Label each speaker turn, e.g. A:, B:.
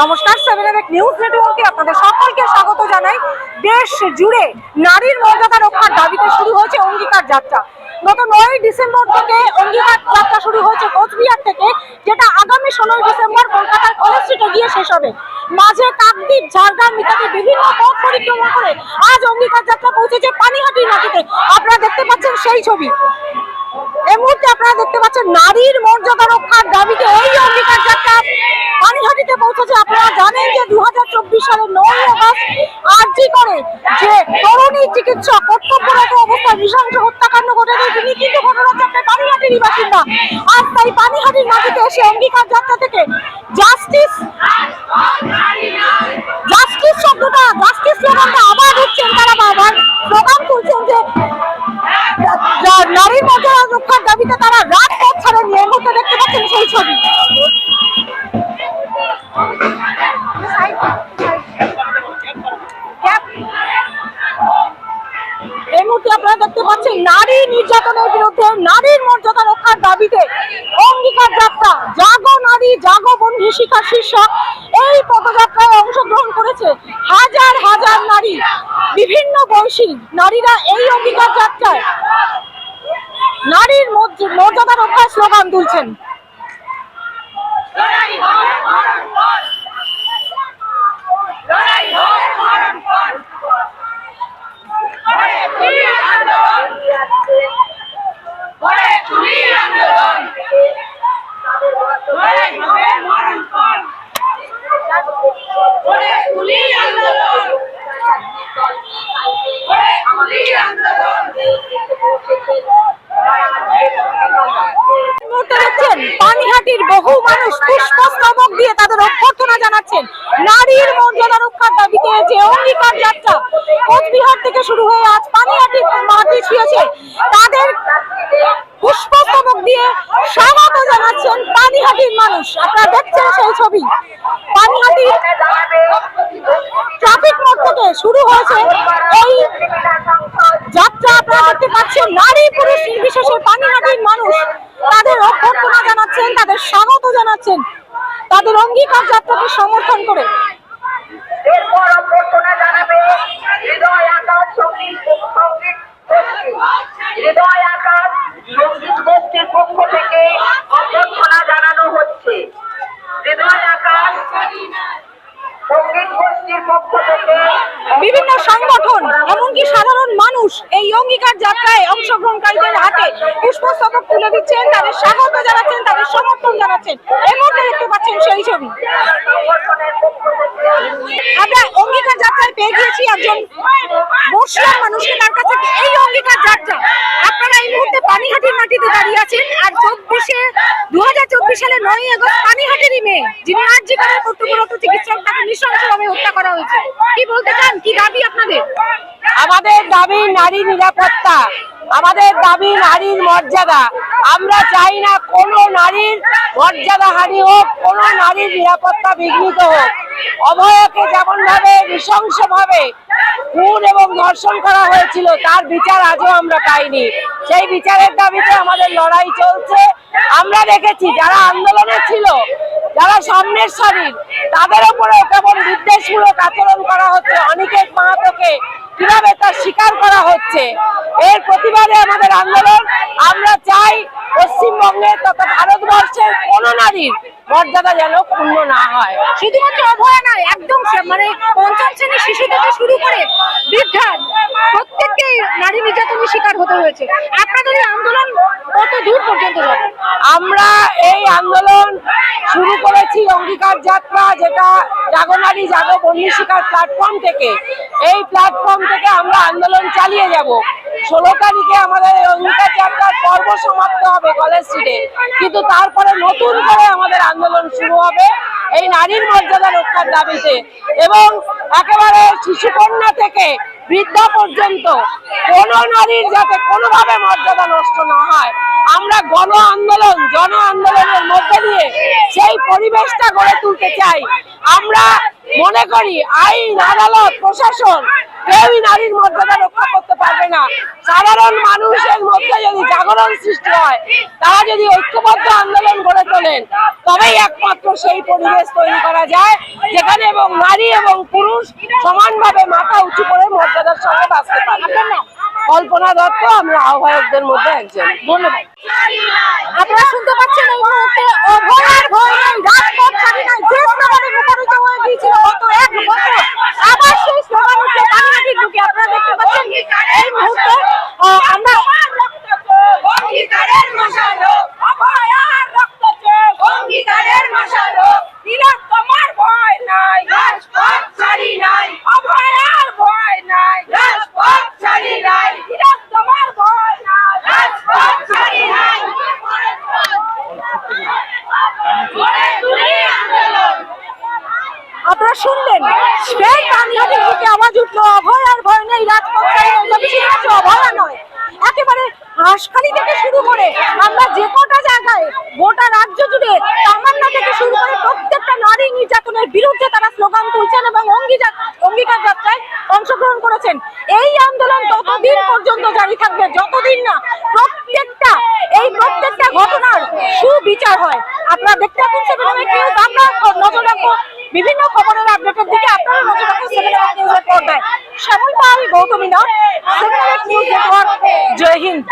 A: নমস্কার, 7 নিউজ নেটওয়ার্কে আপনাদের সকলকে স্বাগত জানাই। দেশ জুড়ে নারীর মর্যাদা রক্ষার দাবিতে শুরু হয়েছে অঙ্গীকার যাত্রা। গত 9 ডিসেম্বর থেকে অঙ্গীকার যাত্রা শুরু হয়েছে কোচবিহার থেকে, যেটা আগামী 16 ডিসেম্বর কলকাতার কলেজ স্ট্রিটে গিয়ে শেষ হবে। মাঝে কাকদ্বীপ, ঝাড়গ্রাম ইত্যাদি বিভিন্ন পথ পরিক্রমা করে আজ অঙ্গীকার যাত্রা পৌঁছেছে পানিহাটির মাটিতে। আপনারা দেখতে পাচ্ছেন সেই ছবি। এই মুহূর্তে আপনারা দেখতে পাচ্ছেন নারীর মর্যাদা রক্ষার দাবিতে এই অঙ্গীকার যাত্রা পানিহাটিতে পৌঁছেছে। আপনারা জানেন যে 2024 সালের 9 আগস্ট আরজি করে যে তরুণী চিকিৎসক কর্তব্যরত অবস্থায় নৃশংস হত্যাকাণ্ড ঘটেছে, তিনি কিন্তু ঘটনাচক্রে পানিহাটির বাসিন্দা। আজ তাই পানিহাটির মাটিতে এসে অঙ্গীকার যাত্রা থেকে জাস্টিস জাস্টিস শব্দটা, জাস্টিস স্লোগানটা আবার উঠছেন। তারা বারবার স্লোগান তুলছেন যে নারীর মর্যাদা রক্ষার দাবিতে তারা রাজপথ ছাড়েন। এই মুহূর্তে দেখতে পাচ্ছেন সেই ছবি। এই মুহূর্তে আপনারা দেখতে পাচ্ছেন নারী নির্যাতনের বিরুদ্ধে নারীর মর্যাদা রক্ষার দাবিতে অঙ্গীকার যাত্রা। জাগো নারী জাগো বন্ধু শিখা শীর্ষক এই পদযাত্রায় অংশগ্রহণ করেছে হাজার হাজার নারী। বিভিন্ন বয়সী নারীরা এই অঙ্গীকার যাত্রায় নারীর মর্যাদা রক্ষার স্লোগান তুলছেন। পানিহাটির বহু মানুষ পুষ্পস্তবক দিয়ে তাদের অভ্যর্থনা জানাচ্ছেন নারীর মর্যাদা রক্ষার দাবিতে যে অঙ্গীকার যাত্রা কোচবিহার থেকে শুরু হয়ে আজ পানিহাটির মাটি ছুঁয়েছে। তাদের পুষ্পস্তবক দিয়ে স্বাগত জানাচ্ছেন পানিহাটির মানুষ। আপনারা দেখছেন সেই ছবি। পানিহাটির ট্রাফিক মোড় থেকে শুরু হয়েছে এই যাত্রা। আপনারা দেখতে পাচ্ছেন নারী পুরুষ নির্বিশেষে পানিহাটির মানুষ তাদের অভ্যর্থনা জানাচ্ছেন, তাদের স্বাগত জানাচ্ছেন, তাদের অঙ্গীকার যাত্রাকে সমর্থন করে।
B: এরপর অভ্যর্থনা জানাবে হৃদয় আকাশ সঙ্গীত হৃদয় আকাশ সঙ্গীত গোষ্ঠীর পক্ষ থেকে অভ্যর্থনা জানানো হচ্ছে। হৃদয় আকাশ সঙ্গীত গোষ্ঠীর পক্ষ থেকে
A: বিভিন্ন সংগঠন এমনকি সাধারণ মানুষ এই অঙ্গীকার যাত্রায় অংশগ্রহণকারীদের হাতে পুষ্পস্তবক তুলে দিচ্ছেন, তাদের স্বাগত জানাচ্ছেন, তাদের সমর্থন জানাচ্ছেন। এই মুহূর্তে দেখতে পাচ্ছেন সেই ছবি। আমরা অঙ্গীকার যাত্রায় পেয়ে গিয়েছি একজন মুসলিম মানুষকে, তার কাছে এই অঙ্গীকার যাত্রা। আপনারা এই মুহূর্তে পানিহাটির মাটিতে দাঁড়িয়ে আছেন আর 2024 সালের 9 আগস্ট পানিহাটিরই মেয়ে যিনি আরজি করে কর্তব্যরত চিকিৎসক, তাকে নৃশংসভাবে হত্যা করা হয়েছে। কি বলতে চান, কি দাবি আপনাদের?
C: আমাদের দাবি নারী নিরাপত্তা, আমাদের দাবি নারীর মর্যাদা। আমরা চাই না কোনো নারীর মর্যাদা হানি হোক, কোনো নারীর নিরাপত্তা বিঘ্নিত হোক। অভয়াকে যেমন ভাবে নৃশংসভাবে খুন এবং ধর্ষণ করা হয়েছিল তার বিচার আজও আমরা পাইনি। সেই বিচারের দাবিতে আমাদের লড়াই চলছে। আমরা দেখেছি যারা আন্দোলনে ছিল, যারা সামনের সারির, তাদের উপরেও কেমন বিদ্বেষমূলক আচরণ করা হচ্ছে। অনিকেত মাহাতোকে কিভাবে তার স্বীকার করা হচ্ছে। এর প্রতিবাদে আমাদের আন্দোলন। আমরা চাই পশ্চিমবঙ্গে তথা ভারতবর্ষের কোনো নারীর মর্যাদা যেন ক্ষুণ্ণ না হয়।
A: শুধুমাত্র অভয়া নয়, একদম মানে পঞ্চম শ্রেণীর শিশু থেকে শুরু করে বৃদ্ধা প্রত্যেককে নারী নির্যাতনের শিকার হতে হয়েছে। আপনাদের এই আন্দোলন কত দূর পর্যন্ত যাবে?
C: আমরা এই আন্দোলন শুরু করেছি অঙ্গীকার যাত্রা, যেটা জাগো নারী জাগো বন্যী শিকার প্ল্যাটফর্ম থেকে। এই প্ল্যাটফর্ম থেকে আমরা আন্দোলন চালিয়ে যাব। 16 তারিখে আমাদের এই অঙ্গীকার যাত্রার পর্ব সমাপ্ত হবে কলেজ স্ট্রিটে, কিন্তু তারপরে নতুন করে আমাদের আন্দোলন শুরু হবে এই নারীর মর্যাদা রক্ষার দাবিতে। এবং একেবারে শিশুকন্যা থেকে বৃদ্ধা পর্যন্ত কোনো নারীর যাতে কোনোভাবে মর্যাদা নষ্ট না হয়, আমরা গণ আন্দোলন জন আন্দোলনের মধ্যে দিয়ে সেই পরিবেশটা গড়ে তুলতে চাই। আমরা মনে করি আইন, আদালত, প্রশাসন কেউই নারীর মর্যাদা রক্ষা করতে পারবে না। সাধারণ মানুষের মধ্যে যদি জাগরণ সৃষ্টি হয়, তারা যদি ঐক্যবদ্ধ আন্দোলন গড়ে তোলেন, তবেই একমাত্র সেই পরিবেশ তৈরি করা যায় যেখানে এবং নারী এবং পুরুষ সমানভাবে মাথা উঁচু করে মর্যাদার সঙ্গে বাঁচতে পারবে। কল্পনা দত্ত, আমি আহ্বায়কদের মধ্যে একজন। ধন্যবাদ।
A: আপনারা শুনতে পাচ্ছেন এই মুহূর্তে অভয় আর ভয় নেই, রাজপথ ছাড়ি নাই যে স্লোগানে মুখরিত হয়ে গিয়েছিল গত 1 বছর, আবার সেই স্লোগান উঠে পানিহাটির বুকে। আপনারা দেখতে পাচ্ছেন এই মুহূর্তে আমরা
C: অঙ্গীকারের মশাল হোক, অভয় আর রক্ত চোখ, অঙ্গীকারের মশাল হোক, দিলাম তোমার ভয় নাই, রাজপথ ছাড়ি নাই, অভয় আর ভয় নাই, রাজপথ ছাড়ি নাই, দিলাম তোমার ভয় নাই, রাজপথ ছাড়ি নাই।
A: আপনারা শুনলেন সেই পানিহাটির বুকে আওয়াজ উঠলো অভয় আর ভয় নেই, রাজপথ ছাড়ি নাই। তবে সেটা হচ্ছে অভয়া নয়, একেবারে হাঁসখালি থেকে শুরু করে আমরা যে কটা জায়গায় গোটা রাজ্য জুড়ে তামান্না থেকে শুরু করে প্রত্যেকটা নারী নির্যাতনের বিরুদ্ধে তারা স্লোগান তুলছেন এবং অঙ্গীকার যাত্রায় অংশগ্রহণ করেছেন। এই আন্দোলন ততদিন পর্যন্ত জারি থাকবে যতদিন না প্রত্যেকটা ঘটনার সুবিচার হয়। আপনারা দেখতে পাচ্ছেন সেভেন নিউজ, আমরা নজর রাখবো বিভিন্ন খবরের আপডেটের দিকে। আপনারা নজর রাখুন সেভেন নিউজের পর্দায়। Shyamal Pal, Gautami Nath, seven news network. জয় হিন্দ।